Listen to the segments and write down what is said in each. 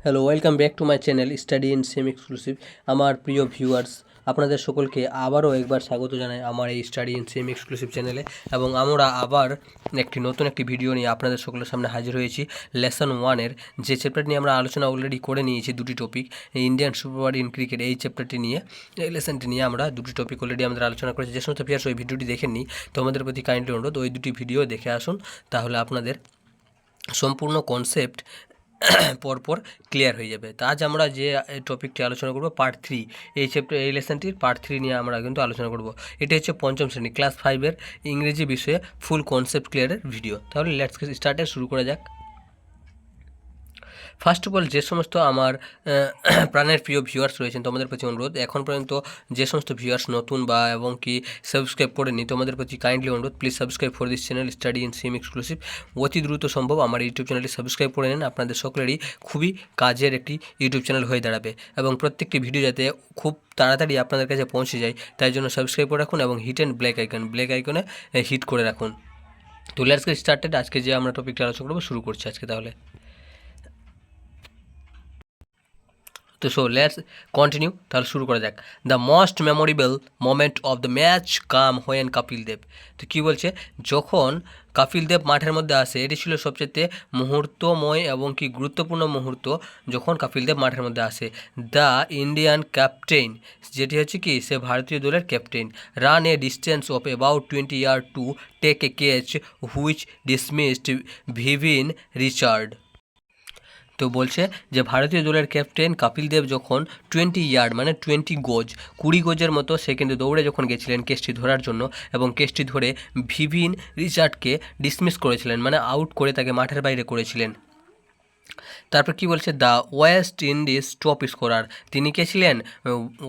Hello, welcome back to my channel study in same exclusive. আমার প্রিয় viewers, আপনাদের সকলকে আবারও একবার স্বাগত জানাই আমার এই স্টাডি ইন সেম এক্সক্লুসিভ চ্যানেলে। এবং আমরা আবার নতুন একটি ভিডিও নিয়ে আপনাদের সকলের সামনে হাজির হয়েছি। লেসন ওয়ানের যে চ্যাপ্টার নিয়ে আমরা আলোচনা অলরেডি করে নিয়েছি, দুটি topic, Indian super in cricket, এই চ্যাপ্টারটি নিয়ে, এই লেসনটি নিয়ে আমরা দুটি টপিক অলরেডি আমাদের আলোচনা করেছি। যে সমস্ত ভিউয়ার্স ওই ভিডিওটি দেখেননি, তোমাদের প্রতি কাইন্ডলি অনুরোধ ওই দুটি ভিডিও দেখে আসুন, তাহলে আপনাদের সম্পূর্ণ কনসেপ্ট পরপর ক্লিয়ার হয়ে যাবে। তো আজ আমরা যে টপিকটি আলোচনা করব পার্ট 3, এই লেসনটির পার্ট 3 নিয়ে আমরা কিন্তু আলোচনা করব। এটি হচ্ছে পঞ্চম শ্রেণী ক্লাস 5-এর ইংরেজি বিষয়ে ফুল কনসেপ্ট ক্লিয়ারের ভিডিও। তাহলে লেটস গেট স্টার্টেড, শুরু করা যাক। ফার্স্ট অফ অল, যে সমস্ত আমার প্রাণের প্রিয় ভিউয়ার্স রয়েছেন, তোমাদের প্রতি অনুরোধ, এখন পর্যন্ত যে সমস্ত ভিউয়ার্স নতুন বা এবং কি সাবস্ক্রাইব করেনি, তোমাদের প্রতি কাইন্ডলি অনুরোধ, please subscribe for this channel study in same exclusive. অতি দ্রুত সম্ভব আমার ইউটিউব চ্যানেলটি সাবস্ক্রাইব করে নিন, আপনাদের সকলেরই খুবই কাজের একটি ইউটিউব চ্যানেল হয়ে দাঁড়াবে। এবং প্রত্যেকটি ভিডিও যাতে খুব তাড়াতাড়ি আপনাদের কাছে পৌঁছে যায়, তাই জন্য সাবস্ক্রাইব করে রাখুন এবং হিট অ্যান্ড ব্ল্যাক আইকনে হিট করে রাখুন। তো লেটস গেট স্টার্টেড। আজকে যে আমরা টপিকটা আলোচনা করবো, শুরু করছি আজকে তাহলে। তো লেটস কন্টিনিউ, তাহলে শুরু করা যাক। The most memorable moment of the match came when Kapil Dev. তো কী বলছে, যখন কপিল দেব মাঠের মধ্যে আসে, এটি ছিল সবচেয়ে মুহূর্তময় এবং কি গুরুত্বপূর্ণ মুহূর্ত যখন কপিল দেব মাঠের মধ্যে আসে। দ্য ইন্ডিয়ান ক্যাপ্টেন, যেটি হচ্ছে কি, সে ভারতীয় দলের captain, run a distance of about 20 yard to take a catch which dismissed Vivian Richard. তো বলছে যে ভারতীয় দলের ক্যাপ্টেন কপিল দেব যখন 20 ইয়ার্ড মানে 20 গজের মতো সে কিন্তু দৌড়ে যখন গেছিলেন কেসটি ধরার জন্য, এবং কেসটি ধরে ভিভিন রিচার্ডকে ডিসমিস করেছিলেন, মানে আউট করে তাকে মাঠের বাইরে করেছিলেন। তারপর কি বলছে, the West Indies top scorer, তিনি কে ছিলেন,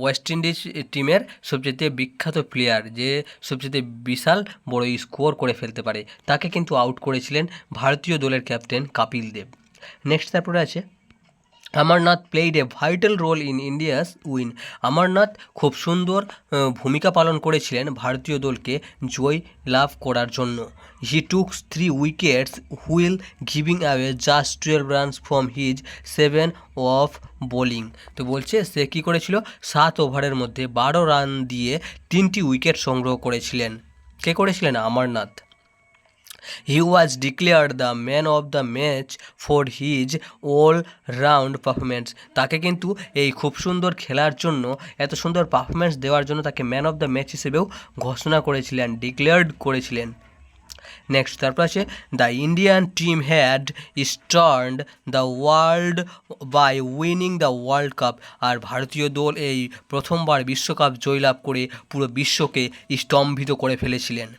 ওয়েস্ট ইন্ডিজ টিমের সবচেয়ে বিখ্যাত প্লেয়ার, যে সবচেয়ে বিশাল বড় স্কোর করে ফেলতে পারে, তাকে কিন্তু আউট করেছিলেন ভারতীয় দলের ক্যাপ্টেন কপিল দেব। নেক্সট তারপরে আছে, Amarnath played a vital role in India's win. Amarnath খুব সুন্দর ভূমিকা পালন করেছিলেন ভারতীয় দলকে জয় লাভ করার জন্য। হি টুক 3 wickets wheel giving away just 12 runs from his 7 of bowling. তো বলছে সে কী করেছিল, 7 ওভারের মধ্যে 12 রান দিয়ে 3টি উইকেট সংগ্রহ করেছিলেন। কে করেছিলেন? Amarnath. He was declared the man of the match for his all-round performance. তাকে কিন্তু এই খুব সুন্দর খেলার জন্য, এত সুন্দর পারফরমেন্স দেওয়ার জন্য তাকে ম্যান অফ দ্য ম্যাচ হিসেবেও ঘোষণা করেছিলেন, ডিক্লেয়ার্ড করেছিলেন। নেক্সট তারপর আছে, the Indian team had stunned the world by winning the world cup. আর ভারতীয় দল এই প্রথমবার বিশ্বকাপ জয়লাভ করে পুরো বিশ্বকে স্তম্ভিত করে ফেলেছিলেন।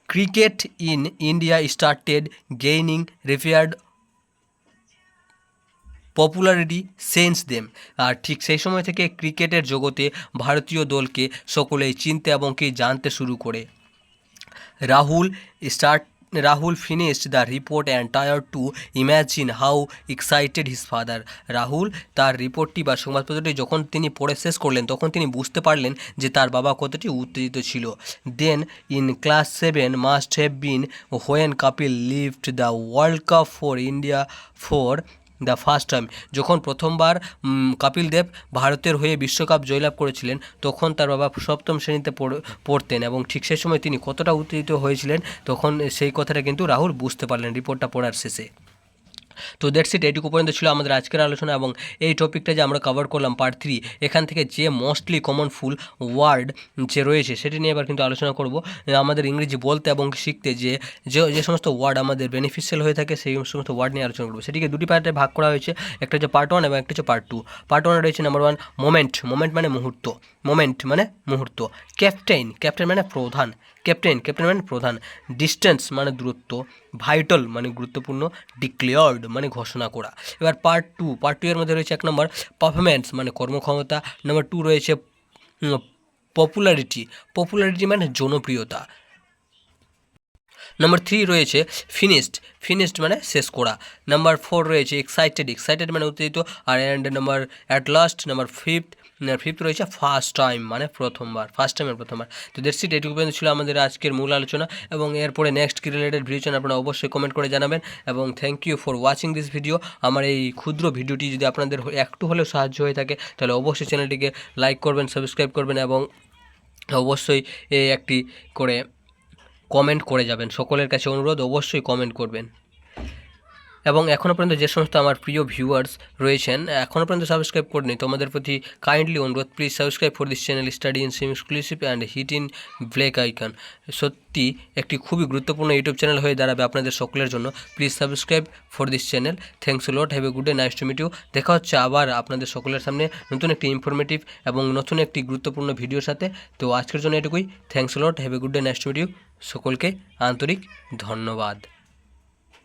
Cricket in India started gaining referred popularity since then. আর ঠিক সেই সময় থেকে ক্রিকেটের জগতে ভারতীয় দলকে সকলেই চিনতে এবং কি জানতে শুরু করে। Rahul finished the report and tried to imagine how excited his father. Rahul তার রিপোর্টটি বা সংবাদপত্রটি যখন তিনি পড়ে শেষ করলেন, তখন তিনি বুঝতে পারলেন যে তার বাবা কতটি উত্তেজিত ছিল। Then in class 7 must have been when Kapil lift the world cup for India for the first time. যখন প্রথমবার কপিল দেব ভারতের হয়ে বিশ্বকাপ জয়লাভ করেছিলেন, তখন তার বাবা সপ্তম শ্রেণীতে পড়তেন, এবং ঠিক সেই সময় তিনি কতটা উত্তেজিত হয়েছিলেন, তখন সেই কথাটা কিন্তু রাহুল বুঝতে পারলেন রিপোর্টটা পড়ার শেষে। তো দ্যাটস ইট, এইটুকু পর্যন্ত ছিল আমাদের আজকের আলোচনা, এবং এই টপিকটা যে আমরা কভার করলাম পার্ট 3, এখান থেকে যে মোস্টলি কমন ফুল ওয়ার্ড যে রয়েছে সেটি নিয়ে এবার কিন্তু আলোচনা করব। আমাদের ইংরেজি বলতে এবং শিখতে যে যে সমস্ত ওয়ার্ড আমাদের বেনিফিশিয়াল হয়ে থাকে, সেই সমস্ত ওয়ার্ড নিয়ে আলোচনা করবো। সেটিকে দুটি পার্টে ভাগ করা হয়েছে, একটা হচ্ছে পার্ট 1 এবং একটা হচ্ছে পার্ট 2। পার্ট 1 রয়েছে নাম্বার 1 মোমেন্ট মানে মুহূর্ত, ক্যাপ্টেন মানে প্রধান, ক্যাপ্টেন মানে প্রধান, ডিস্টেন্স মানে দূরত্ব, ভাইটাল মানে গুরুত্বপূর্ণ, ডিক্লেয়ার্ড মানে ঘোষণা করা। এবার পার্ট 2 এর মধ্যে রয়েছে 1 নম্বর পারফরম্যান্স মানে কর্মক্ষমতা, নাম্বার 2 রয়েছে পপুলারিটি মানে জনপ্রিয়তা। নাম্বার 3 রয়েছে ফিনিশড, ফিনিশড মানে শেষ করা। নাম্বার 4 রয়েছে এক্সাইটেড, এক্সাইটেড মানে উত্তেজিত। আর and number at last number fifth রয়েছে ফার্স্ট টাইম মানে প্রথমবার, ফার্স্ট টাইমের প্রথমবার। তো দ্যাটস ইট, এটুকু পর্যন্ত ছিল আমাদের আজকের মূল আলোচনা, এবং এরপরে নেক্সট কি রিলেটেড ভিডিও চান আপনারা অবশ্যই কমেন্ট করে জানাবেন। এবং thank you for watching this video. আমার এই ক্ষুদ্র ভিডিওটি যদি আপনাদের একটু হলেও সাহায্য হয়ে থাকে তাহলে অবশ্যই চ্যানেলটিকে লাইক করবেন, সাবস্ক্রাইব করবেন, এবং অবশ্যই একটি করে কমেন্ট করে যাবেন। সকলের কাছে অনুরোধ, অবশ্যই কমেন্ট করবেন। এবং এখনও পর্যন্ত যে সমস্ত আমার প্রিয় ভিউয়ার্স রয়েছেন এখনও পর্যন্ত সাবস্ক্রাইব করেনি, তোমাদের প্রতি কাইন্ডলি অনুরোধ, please subscribe for this channel study in sim exclusive and hit in black icon. সত্যি একটি খুবই গুরুত্বপূর্ণ ইউটিউব চ্যানেল হয়ে দাঁড়াবে আপনাদের সকলের জন্য। Please subscribe for this channel. Thanks lot, have a good day, nice to meet you. দেখা হচ্ছে আবার আপনাদের সকলের সামনে নতুন একটি ইনফরমেটিভ এবং নতুন একটি গুরুত্বপূর্ণ ভিডিওর সাথে। তো আজকের জন্য এটুকুই। Thanks lot, have a good day, nice to meet you. সকলকে আন্তরিক ধন্যবাদ।